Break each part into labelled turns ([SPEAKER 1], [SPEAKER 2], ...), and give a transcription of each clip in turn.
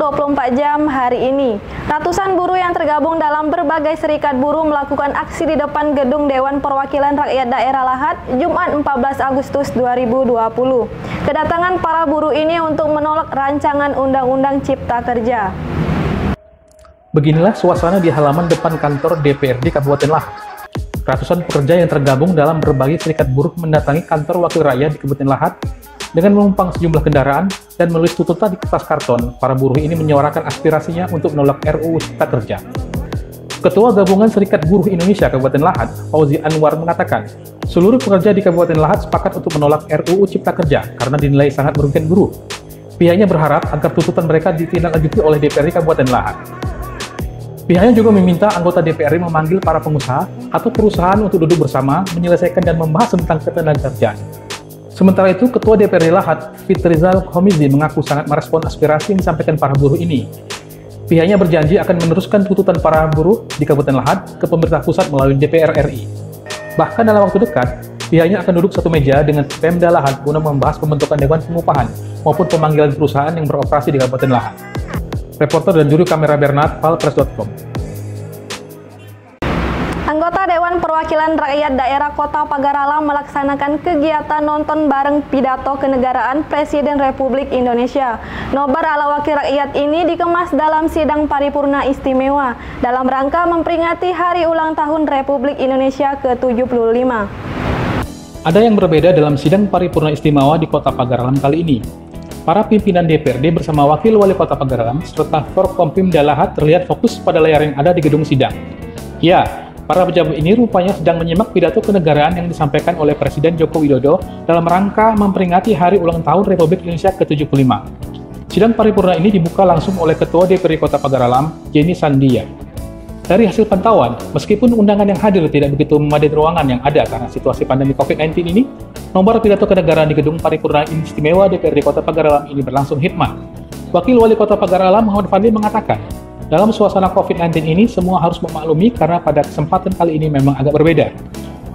[SPEAKER 1] 24 jam hari ini. Ratusan buruh yang tergabung dalam berbagai serikat buruh melakukan aksi di depan gedung Dewan Perwakilan Rakyat Daerah Lahat Jumat 14 Agustus 2020. Kedatangan para buruh ini untuk menolak rancangan Undang-Undang Cipta Kerja.
[SPEAKER 2] Beginilah suasana di halaman depan kantor DPRD Kabupaten Lahat. Ratusan pekerja yang tergabung dalam berbagai serikat buruh mendatangi kantor Wakil Rakyat di Kabupaten Lahat dengan menumpang sejumlah kendaraan dan menulis tuntutan di kertas karton. Para buruh ini menyuarakan aspirasinya untuk menolak RUU Cipta Kerja. Ketua Gabungan Serikat Buruh Indonesia Kabupaten Lahat, Fauzi Anwar mengatakan, seluruh pekerja di Kabupaten Lahat sepakat untuk menolak RUU Cipta Kerja karena dinilai sangat merugikan buruh. Pihaknya berharap agar tuntutan mereka ditindaklanjuti oleh DPRD Kabupaten Lahat. Pihaknya juga meminta anggota DPRD memanggil para pengusaha atau perusahaan untuk duduk bersama, menyelesaikan dan membahas tentang ketenagakerjaan. Sementara itu, Ketua DPRD Lahat, Fitrizal Khomizi, mengaku sangat merespon aspirasi yang disampaikan para buruh ini. Pihaknya berjanji akan meneruskan tuntutan para buruh di Kabupaten Lahat ke pemerintah pusat melalui DPR RI. Bahkan dalam waktu dekat, pihaknya akan duduk satu meja dengan Pemda Lahat guna membahas pembentukan Dewan Pengupahan maupun pemanggilan perusahaan yang beroperasi di Kabupaten Lahat. Reporter dan juru kamera Bernard, palpress.com.
[SPEAKER 1] Anggota Dewan Perwakilan Rakyat Daerah Kota Pagar Alam melaksanakan kegiatan nonton bareng pidato kenegaraan Presiden Republik Indonesia. Nobar ala Wakil Rakyat ini dikemas dalam sidang paripurna istimewa dalam rangka memperingati Hari Ulang Tahun Republik Indonesia ke-75.
[SPEAKER 2] Ada yang berbeda dalam sidang paripurna istimewa di Kota Pagar Alam kali ini. Para pimpinan DPRD bersama Wakil Wali Kota Pagar Alam serta Forkompimda Lahat terlihat fokus pada layar yang ada di gedung sidang. Ya, para pejabat ini rupanya sedang menyimak pidato kenegaraan yang disampaikan oleh Presiden Joko Widodo dalam rangka memperingati Hari Ulang Tahun Republik Indonesia ke-75. Sidang paripurna ini dibuka langsung oleh Ketua DPRD Kota Pagar Alam, Jenny Sandia. Dari hasil pantauan, meskipun undangan yang hadir tidak begitu memadai ruangan yang ada karena situasi pandemi COVID-19 ini, nobar pidato kenegaraan di gedung paripurna istimewa DPRD Kota Pagar Alam ini berlangsung hikmat. Wakil Wali Kota Pagar Alam, Muhammad Fadli, mengatakan, dalam suasana COVID-19 ini, semua harus memaklumi karena pada kesempatan kali ini memang agak berbeda.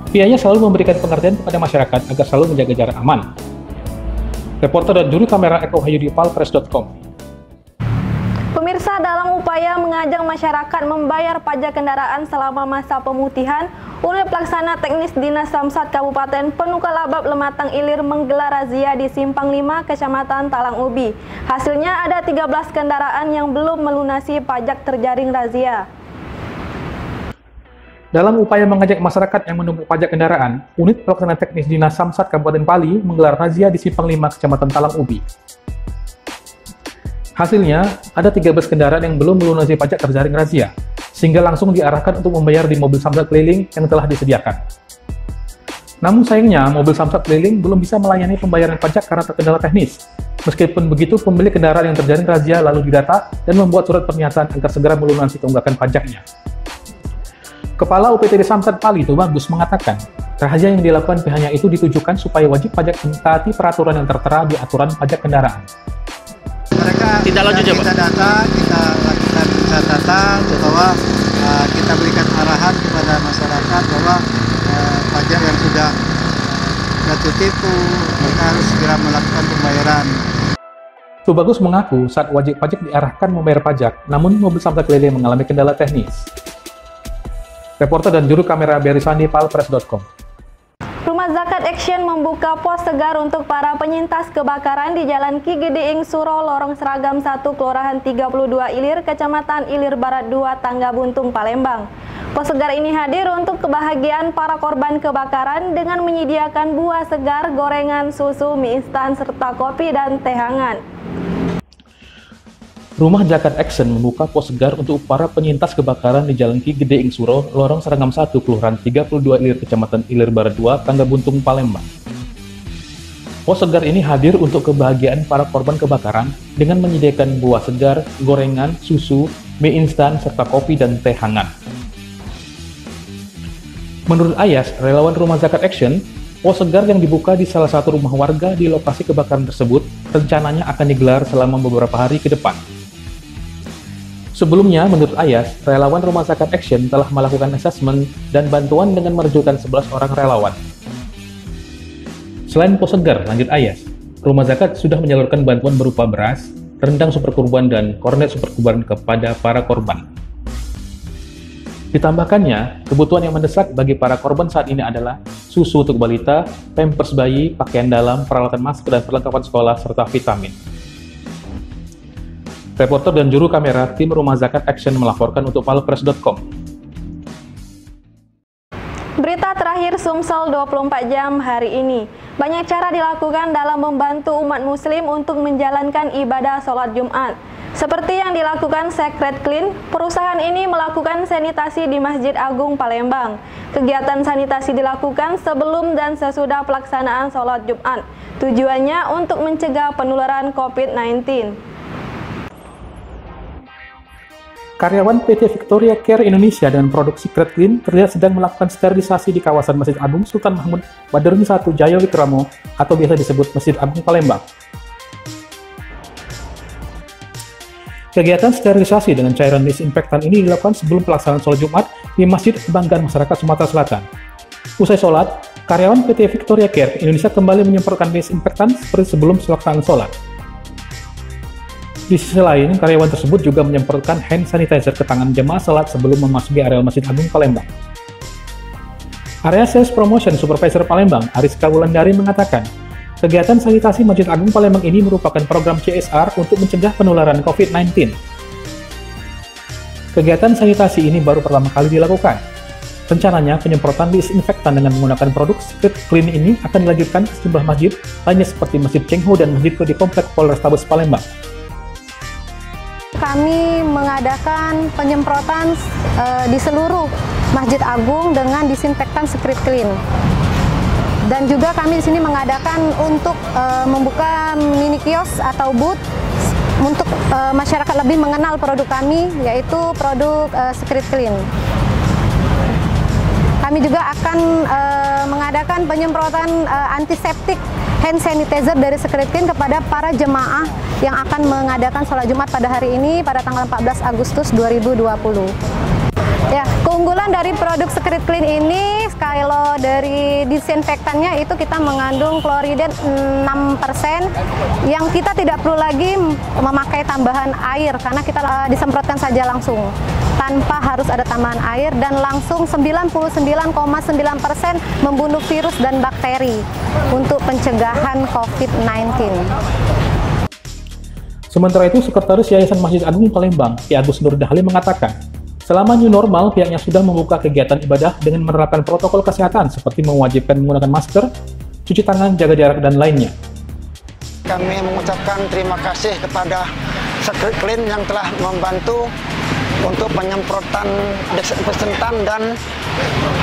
[SPEAKER 2] Pihaknya selalu memberikan pengertian kepada masyarakat agar selalu menjaga jarak aman. Reporter dan juru kamera Eko Hayudi, palpress.com.
[SPEAKER 1] Pemirsa, dalam upaya mengajak masyarakat membayar pajak kendaraan selama masa pemutihan, Unit Pelaksana Teknis Dinas Samsat Kabupaten Penukalabab Lematang Ilir menggelar razia di Simpang 5, Kecamatan Talang Ubi. Hasilnya ada 13 kendaraan yang belum melunasi pajak terjaring razia.
[SPEAKER 2] Dalam upaya mengajak masyarakat yang menunggak pajak kendaraan, Unit Pelaksana Teknis Dinas Samsat Kabupaten Pali menggelar razia di Simpang 5, Kecamatan Talang Ubi. Hasilnya, ada 13 kendaraan yang belum melunasi pajak terjaring razia, sehingga langsung diarahkan untuk membayar di mobil samsat keliling yang telah disediakan. Namun sayangnya, mobil samsat keliling belum bisa melayani pembayaran pajak karena terkendala teknis. Meskipun begitu, pemilik kendaraan yang terjaring razia lalu didata dan membuat surat pernyataan agar segera melunasi tunggakan pajaknya. Kepala UPTD Samsat Pali, Tubagus, mengatakan, razia yang dilakukan pihaknya itu ditujukan supaya wajib pajak mentaati peraturan yang tertera di aturan pajak kendaraan.
[SPEAKER 3] Mereka tidak lanjut ya, Pak? Kita data, kita lakukan catatan bahwa kita berikan arahan kepada masyarakat bahwa pajak yang sudah jatuh tempo mereka harus segera melakukan pembayaran.
[SPEAKER 2] Tubagus mengaku saat wajib pajak diarahkan membayar pajak, namun mobil samsat keliling mengalami kendala teknis. Reporter dan juru kamera Berisandi, palpress.com.
[SPEAKER 1] Rumah Zakat Action membuka pos segar untuk para penyintas kebakaran di Jalan Ki Gedeing Suro, Lorong Seragam 1, Kelurahan 32 Ilir, Kecamatan Ilir Barat 2, Tangga Buntung, Palembang. Pos segar ini hadir untuk kebahagiaan para korban kebakaran dengan menyediakan buah segar, gorengan, susu, mie instan, serta kopi dan teh hangat.
[SPEAKER 2] Rumah Zakat Action membuka pos segar untuk para penyintas kebakaran di Jalan Ki Gedeing Suro, Lorong Seragam 1, Kelurahan 32 Ilir, Kecamatan Ilir Barat 2, Tangga Buntung, Palembang. Pos segar ini hadir untuk kebahagiaan para korban kebakaran dengan menyediakan buah segar, gorengan, susu, mie instan, serta kopi dan teh hangat. Menurut Ayas, relawan Rumah Zakat Action, pos segar yang dibuka di salah satu rumah warga di lokasi kebakaran tersebut rencananya akan digelar selama beberapa hari ke depan. Sebelumnya, menurut Ayas, relawan Rumah Zakat Action telah melakukan asesmen dan bantuan dengan menerjunkan 11 orang relawan. Selain pos segar, lanjut Ayas, Rumah Zakat sudah menyalurkan bantuan berupa beras, rendang super kurban, dan kornet super kurban kepada para korban. Ditambahkannya, kebutuhan yang mendesak bagi para korban saat ini adalah susu untuk balita, pampers bayi, pakaian dalam, peralatan masker dan perlengkapan sekolah, serta vitamin. Reporter dan juru kamera tim Rumah Zakat Action melaporkan untuk palpress.com.
[SPEAKER 1] Berita terakhir Sumsel 24 jam hari ini. Banyak cara dilakukan dalam membantu umat muslim untuk menjalankan ibadah sholat Jumat. Seperti yang dilakukan Secret Clean, perusahaan ini melakukan sanitasi di Masjid Agung Palembang. Kegiatan sanitasi dilakukan sebelum dan sesudah pelaksanaan sholat Jumat. Tujuannya untuk mencegah penularan COVID-19.
[SPEAKER 2] Karyawan PT Victoria Care Indonesia dengan produk Secret Clean terlihat sedang melakukan sterilisasi di kawasan Masjid Agung Sultan Mahmud Badarudin I Jayawikramo atau biasa disebut Masjid Agung Palembang. Kegiatan sterilisasi dengan cairan disinfektan ini dilakukan sebelum pelaksanaan sholat Jumat di Masjid Kebanggaan Masyarakat Sumatera Selatan. Usai sholat, karyawan PT Victoria Care Indonesia kembali menyemprotkan disinfektan seperti sebelum pelaksanaan sholat. Di sisi lain, karyawan tersebut juga menyemprotkan hand sanitizer ke tangan jemaah salat sebelum memasuki area Masjid Agung Palembang. Area Sales Promotion Supervisor Palembang, Ariska Wulandari mengatakan, kegiatan sanitasi Masjid Agung Palembang ini merupakan program CSR untuk mencegah penularan COVID-19. Kegiatan sanitasi ini baru pertama kali dilakukan. Rencananya, penyemprotan disinfektan dengan menggunakan produk Secret Clean ini akan dilanjutkan ke sejumlah masjid lainnya seperti Masjid Cengho dan Masjid di Komplek Polrestabes Palembang.
[SPEAKER 4] Kami mengadakan penyemprotan di seluruh Masjid Agung dengan disinfektan Secret Clean. Dan juga kami di sini mengadakan untuk membuka mini kios atau booth untuk masyarakat lebih mengenal produk kami, yaitu produk Secret Clean. Kami juga akan mengadakan penyemprotan antiseptik hand sanitizer dari Secret Clean kepada para jemaah yang akan mengadakan sholat Jumat pada hari ini pada tanggal 14 Agustus 2020. Ya, keunggulan dari produk Secret Clean ini, kalau dari disinfektannya itu kita mengandung klorida 6%, yang kita tidak perlu lagi memakai tambahan air karena kita disemprotkan saja langsung tanpa harus ada tambahan air, dan langsung 99,9% membunuh virus dan bakteri untuk pencegahan COVID-19.
[SPEAKER 2] Sementara itu, Sekretaris Yayasan Masjid Agung Palembang, Ki Agus Nur Dahli mengatakan, selama new normal, pihaknya sudah membuka kegiatan ibadah dengan menerapkan protokol kesehatan seperti mewajibkan menggunakan masker, cuci tangan, jaga jarak, dan lainnya.
[SPEAKER 5] Kami mengucapkan terima kasih kepada Secret Clean yang telah membantu untuk penyemprotan desinfektan dan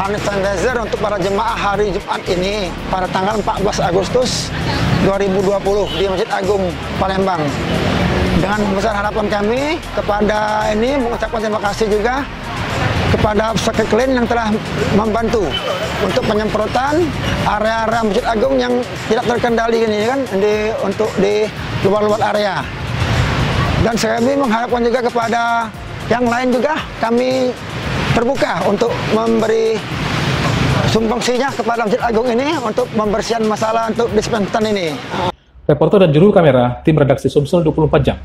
[SPEAKER 5] hand sanitizer untuk para jemaah hari Jumat ini pada tanggal 14 Agustus 2020 di Masjid Agung Palembang. Dengan besar harapan kami kepada ini mengucapkan terima kasih juga kepada Secret Clean yang telah membantu untuk penyemprotan area-area Masjid Agung yang tidak terkendali ini kan untuk di luar-luar area. Dan kami mengharapkan juga kepada yang lain juga, kami terbuka untuk memberi sumbangsinya kepada Masjid Agung ini untuk membersihkan masalah untuk disinfektan ini.
[SPEAKER 2] Reporter dan juru kamera, tim redaksi Sumsel 24 jam.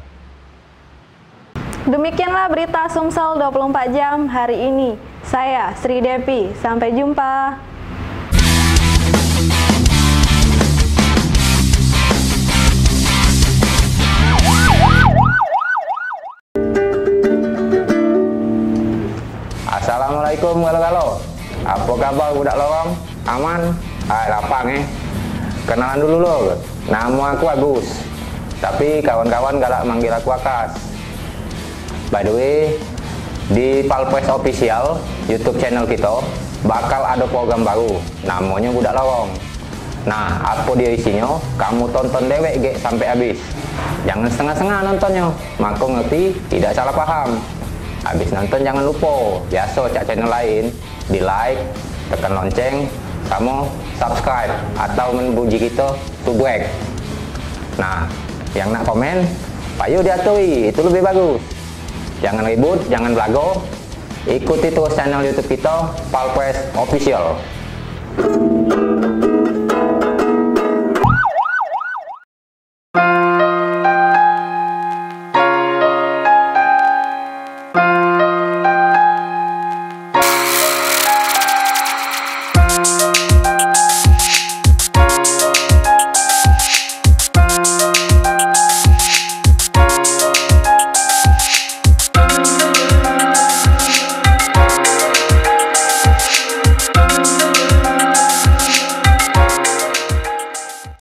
[SPEAKER 1] Demikianlah berita Sumsel 24 jam hari ini. Saya Sri Devi, sampai jumpa.
[SPEAKER 6] Assalamualaikum galo-galo. Apa kabar budak lorong? Aman? Lapang Kenalan dulu lo. Nama aku Agus. Tapi kawan-kawan galak manggil aku Akas. By the way, di Palpress Official YouTube channel kita bakal ada program baru namanya Budak Lorong. Nah, apa dia isinya? Kamu tonton dewek ge sampai habis. Jangan setengah-setengah nontonnya, maka ngerti tidak salah paham. Habis nonton jangan lupa, biasa cak channel lain, di like, tekan lonceng, kamu subscribe atau menpuji kita subrek. Nah, yang nak komen, payo diatui, itu lebih bagus. Jangan ribut, jangan belago, ikuti terus channel YouTube kita, Palpress Official.